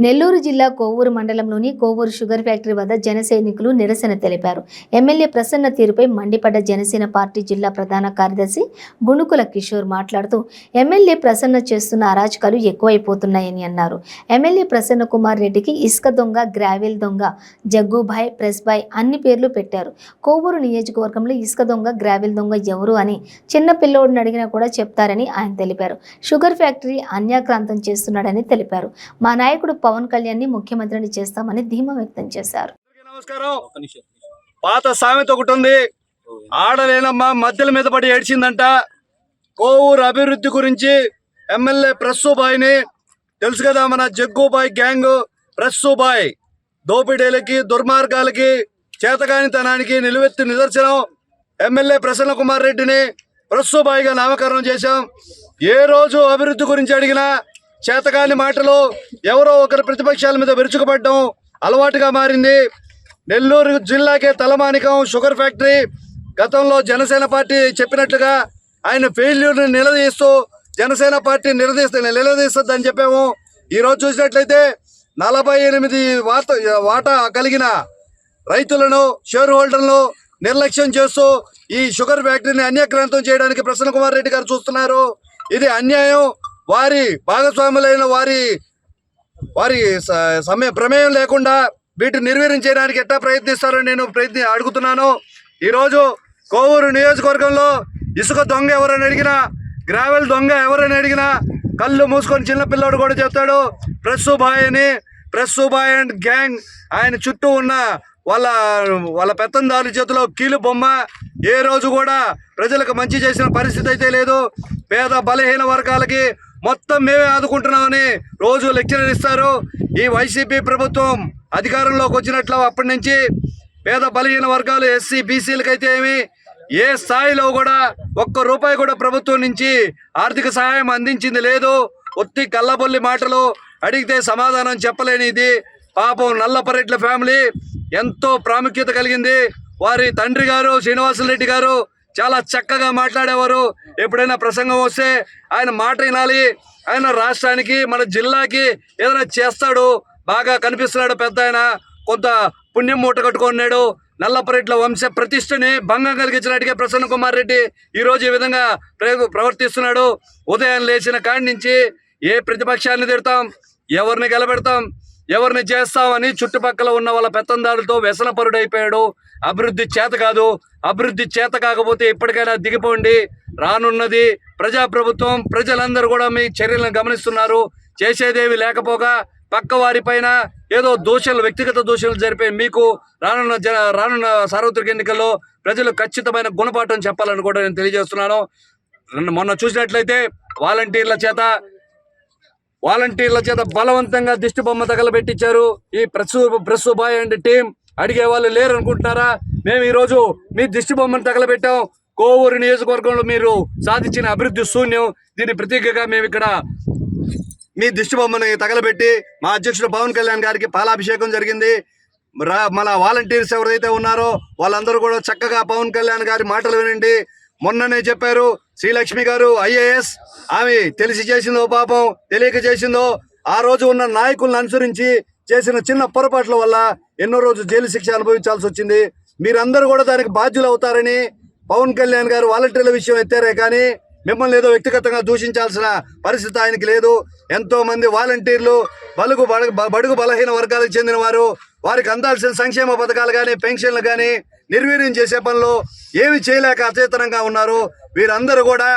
నెల్లూరు జిల్లా కోవూరు మండలంలోని Kovur sugar factory వద్ద జన సైనికులు నిరసన తెలిపారు. ఎమ్మెల్యే ప్రసన్న తీరుపై మండిపడ్డ జనసేన పార్టీ జిల్లా ప్రధాన కార్యదర్శి గుణుకుల కిషోర్ మాట్లాడుతూ ఎమ్మెల్యే ప్రసన్న చేస్తున్న అరాచకాలు ఎక్కువైపోతున్నాయని అన్నారు. ఎమ్మెల్యే ప్రసన్న కుమార్ రెడ్డికి ఇసుక దొంగ, గ్రావెల్ దొంగ, జగ్గుబాయ్, ప్రెస్ బాయ్ అన్ని పేర్లు పెట్టారు. కోవూరు నియోజకవర్గంలో ఇసుక దొంగ, గ్రావెల్ దొంగ ఎవరు అని చిన్న పిల్లోడిని అడిగినా కూడా చెప్తారని ఆయన తెలిపారు. షుగర్ ఫ్యాక్టరీ అన్యాక్రాంతం చేస్తున్నాడని తెలిపారు. మా నాయకుడు పవన్ కళ్యాణ్ ని ముఖ్యమంత్రిని చేస్తామని ధీమా వ్యక్తం చేశారు. నమస్కారం. పాత సామెత ఒకటి ఉంది, ఆడలేనమ్మ మధ్యల మీద పడి ఏడ్చిందంట. కోవూరు అభివృద్ధి గురించి ఎమ్మెల్యే ప్రస్సుబాయ్ని తెలుసు కదా, మన జగ్గుబాయ్ గ్యాంగ్. ప్రస్సుబాయ్ దోపిడీలకి, దుర్మార్గాలకి, చేతకానితనానికి నిలువెత్తి నిదర్శనం. ఎమ్మెల్యే ప్రసన్న కుమార్ రెడ్డిని ప్రస్సుబాయ్గా నామకరణం చేశాం. ఏ రోజు అభివృద్ధి గురించి అడిగినా చేతకాని మాటలు, ఎవరో ఒకరి ప్రతిపక్షాల మీద విరుచుకుపడడం అలవాటుగా మారింది. నెల్లూరు జిల్లాకే తలమానికం షుగర్ ఫ్యాక్టరీ. గతంలో జనసేన పార్టీ చెప్పినట్లుగా ఆయన ఫెయిల్యూర్ని నిలదీస్తూ జనసేన పార్టీ నిలదీస్తుందని చెప్పాము. ఈరోజు చూసినట్లయితే 48 వాటా కలిగిన రైతులను, షేర్ హోల్డర్లను నిర్లక్ష్యం చేస్తూ ఈ షుగర్ ఫ్యాక్టరీని అన్యాక్రాంతం చేయడానికి ప్రసన్న కుమార్ రెడ్డి గారు చూస్తున్నారు. ఇది అన్యాయం. వారి భాగస్వాములైన వారి ప్రమేయం లేకుండా వీటిని నిర్వీర్యం చేయడానికి ఎట్టా ప్రయత్నిస్తారని నేను అడుగుతున్నాను. ఈరోజు కోవూరు నియోజకవర్గంలో ఇసుక దొంగ ఎవరని అడిగినా, గ్రావెల్ దొంగ ఎవరని అడిగినా కళ్ళు మూసుకొని చిన్నపిల్లాడు కూడా చెప్తాడు ప్రస్సుబాయ్ అని. ప్రస్సుబాయ్ అండ్ గ్యాంగ్ ఆయన చుట్టూ ఉన్న వాళ్ళ పెత్తందారుల చేతిలో కీలు బొమ్మ. ఏ రోజు కూడా ప్రజలకు మంచి చేసిన పరిస్థితి అయితే లేదు. పేద బలహీన వర్గాలకి మొత్తం మేమే ఆదుకుంటున్నామని రోజు లెక్చర్ ఇస్తారు. ఈ వైసీపీ ప్రభుత్వం అధికారంలోకి వచ్చినట్లు అప్పటి నుంచి పేద బలహీన వర్గాలు, ఎస్సీ బీసీలకైతే ఏమి ఏ స్థాయిలో కూడా ఒక్క రూపాయి కూడా ప్రభుత్వం నుంచి ఆర్థిక సహాయం అందించింది లేదు. ఒత్తి కల్లబొల్లి మాటలు, అడిగితే సమాధానం చెప్పలేని ఇది. పాపం నల్లపరెడ్ల ఫ్యామిలీ ఎంతో ప్రాముఖ్యత కలిగింది. వారి తండ్రి గారు శ్రీనివాసరెడ్డి గారు చాలా చక్కగా మాట్లాడేవారు. ఎప్పుడైనా ప్రసంగం వస్తే ఆయన మాట వినాలి. ఆయన రాష్ట్రానికి, మన జిల్లాకి ఏదైనా చేస్తాడు, బాగా కనిపిస్తున్నాడు పెద్ద ఆయన. కొంత పుణ్యం మూట కట్టుకున్నాడు. నల్లపరెడ్ల వంశ ప్రతిష్టని భంగం కలిగించినట్టుగా ప్రసన్న కుమార్ రెడ్డి ఈరోజు ఈ విధంగా ప్రవర్తిస్తున్నాడు. ఉదయం లేచిన కాడి నుంచి ఏ ప్రతిపక్షాన్ని తిడతాం, ఎవరిని గెలబెడతాం, ఎవరిని చేస్తామని చుట్టుపక్కల ఉన్న వాళ్ళ పెత్తందారులతో వ్యసనపరుడైపోయాడు. అభివృద్ధి చేత కాదు. అభివృద్ధి చేత కాకపోతే ఇప్పటికైనా దిగిపోండి. రానున్నది ప్రజాప్రభుత్వం. ప్రజలందరూ కూడా మీ చర్యలను గమనిస్తున్నారు. చేసేదేవి లేకపోగా పక్క వారిపైన ఏదో వ్యక్తిగత దోషాలు జరిపే మీకు రానున్న సార్వత్రిక ఎన్నికల్లో ప్రజలు ఖచ్చితమైన గుణపాఠం చెప్పాలని కూడా నేను తెలియజేస్తున్నాను. మొన్న చూసినట్లయితే వాలంటీర్ల చేత బలవంతంగా దిష్టి బొమ్మ తగలబెట్టించారు. ఈ ప్రస్సుబాయ్ అండ్ టీం అడిగే వాళ్ళు లేరు అనుకుంటున్నారా? మేము ఈరోజు మీ దిష్టి బొమ్మను తగలబెట్టాం. కోవూరు నియోజకవర్గంలో మీరు సాధించిన అభివృద్ధి శూన్యం. దీని ప్రతీకగా మేము ఇక్కడ మీ దిష్టి బొమ్మని తగలబెట్టి మా అధ్యక్షుడు పవన్ కళ్యాణ్ గారికి పాలాభిషేకం జరిగింది. మన వాలంటీర్స్ ఎవరైతే ఉన్నారో వాళ్ళందరూ కూడా చక్కగా పవన్ కళ్యాణ్ గారి మాటలు వినండి. మొన్ననే చెప్పారు శ్రీలక్ష్మి గారు IAS, ఆమె తెలిసి చేసిందో పాపం తెలియక చేసిందో, ఆ రోజు ఉన్న నాయకులను అనుసరించి చేసిన చిన్న పొరపాట్ల వల్ల ఎన్నో రోజు జైలు శిక్ష అనుభవించాల్సి వచ్చింది. మీరందరూ కూడా దానికి బాధ్యులు అవుతారని పవన్ కళ్యాణ్ గారు వాలంటీర్ల విషయం ఎత్తారే కానీ మిమ్మల్ని ఏదో వ్యక్తిగతంగా దూషించాల్సిన పరిస్థితి ఆయనకి లేదు. ఎంతో మంది వాలంటీర్లు బడుగు బలహీన వర్గాలకు చెందిన వారు, వారికి అందాల్సిన సంక్షేమ పథకాలు కానీ పెన్షన్లు కానీ నిర్వీర్యం చేసే పనిలో ఏమి చేయలేక అచేతనంగా ఉన్నారు. వీరందరూ కూడా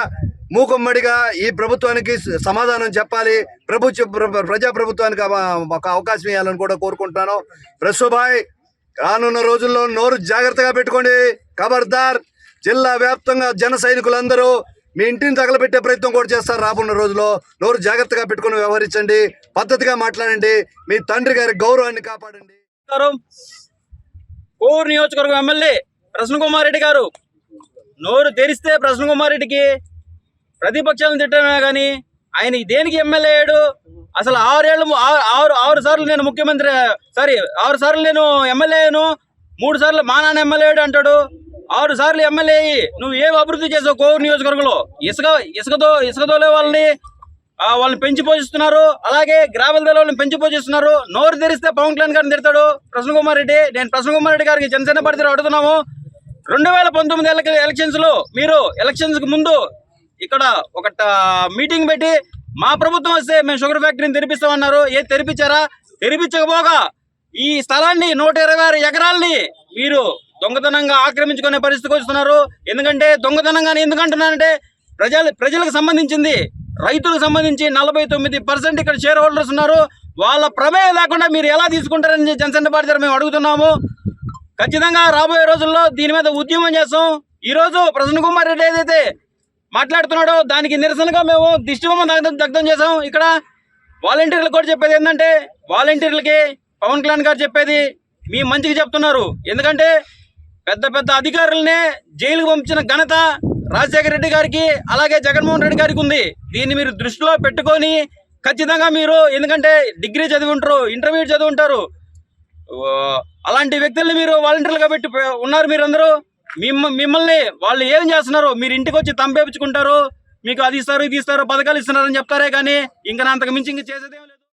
మూకుమ్మడిగా ఈ ప్రభుత్వానికి సమాధానం చెప్పాలి. ప్రజాప్రభుత్వానికి ఒక అవకాశం ఇవ్వాలని కూడా కోరుకుంటున్నాను. ప్రస్సుబాయ్, రానున్న రోజుల్లో నోరు జాగ్రత్తగా పెట్టుకోండి. ఖబర్దార్. జిల్లా వ్యాప్తంగా జన సైనికులందరూ మీ ఇంటిని తగలబెట్టే ప్రయత్నం కూడా చేస్తారు. రాబోన్న రోజుల్లో నోరు జాగ్రత్తగా పెట్టుకుని వ్యవహరించండి. పద్ధతిగా మాట్లాడండి. మీ తండ్రి గారి గౌరవాన్ని కాపాడండి. కోవూరు నియోజకవర్గం ఎమ్మెల్యే ప్రసన్న కుమార్ రెడ్డి గారు నోరు తెరిస్తే ప్రసన్న కుమార్ రెడ్డికి ప్రతిపక్షాలను తిట్టమే కానీ ఆయన దేనికి ఎమ్మెల్యే అయ్యాడు? అసలు 6 సార్లు నేను ముఖ్యమంత్రి, 6 సార్లు నేను ఎమ్మెల్యే అయ్యాను, 3 సార్లు మా నాన్న ఎమ్మెల్యే అయ్యాడు అంటాడు. 6 సార్లు ఎమ్మెల్యే అయ్యి నువ్వు ఏం అభివృద్ధి చేసావు? కోవూరు నియోజకవర్గంలో ఇసుకతోలే వాళ్ళని వాళ్ళని పెంచి పోషిస్తున్నారు. అలాగే గ్రావెల్ దళ వాళ్ళని పెంచి పోషిస్తున్నారు. నోరు తెరిస్తే పవన్ కళ్యాణ్ గారిని తిడతాడు ప్రసన్న కుమార్ రెడ్డి. నేను ప్రసన్న కుమార్ రెడ్డి గారికి జనసేన పార్టీ అడుగుతున్నాము, 2019 ఎలక్షన్స్ లో మీరు ఎలక్షన్స్ కి ముందు ఇక్కడ ఒక మీటింగ్ పెట్టి మా ప్రభుత్వం వస్తే మేము షుగర్ ఫ్యాక్టరీని తెరిపిస్తామన్నారు. ఏది తెరిపించారా? తెరిపించకపోగా ఈ స్థలాన్ని 126 ఎకరాల్ని మీరు దొంగతనంగా ఆక్రమించుకునే పరిస్థితికి వస్తున్నారు. ఎందుకంటే దొంగతనంగానే ఎందుకు అంటున్నానంటే ప్రజలకు సంబంధించింది, రైతులకు సంబంధించి 49% ఇక్కడ షేర్ హోల్డర్స్ ఉన్నారు. వాళ్ళ ప్రమేయం లేకుండా మీరు ఎలా తీసుకుంటారని జనసేన పార్టీ మేము అడుగుతున్నాము. ఖచ్చితంగా రాబోయే రోజుల్లో దీని మీద ఉద్యమం చేస్తాం. ఈ రోజు ప్రసన్న కుమార్ రెడ్డి ఏదైతే మాట్లాడుతున్నాడో దానికి నిరసనగా మేము దిష్టిబొమ్మ దగ్ధం చేసాం. ఇక్కడ వాలంటీర్లకు కూడా చెప్పేది ఏంటంటే, వాలంటీర్లకి పవన్ కళ్యాణ్ గారు చెప్పేది మీ మంచికి చెప్తున్నారు. ఎందుకంటే పెద్ద పెద్ద అధికారులనే జైలుకు పంపించిన ఘనత రాజశేఖర రెడ్డి గారికి అలాగే జగన్మోహన్ రెడ్డి గారికి ఉంది. దీన్ని మీరు దృష్టిలో పెట్టుకొని ఖచ్చితంగా మీరు, ఎందుకంటే డిగ్రీ చదివి ఉంటారు, ఇంటర్మీడియట్ చదివి ఉంటారు, అలాంటి వ్యక్తుల్ని మీరు వాలంటీర్లుగా పెట్టి ఉన్నారు. మీరందరూ మిమ్మల్ని వాళ్ళు ఏం చేస్తున్నారు? మీరు ఇంటికి వచ్చి తంపేపించుకుంటారు, మీకు అది ఇస్తారు ఇది ఇస్తారు పథకాలు ఇస్తున్నారని చెప్తారే కానీ ఇంకా అంతకు మించి ఇంక చేసేదేం లేదు.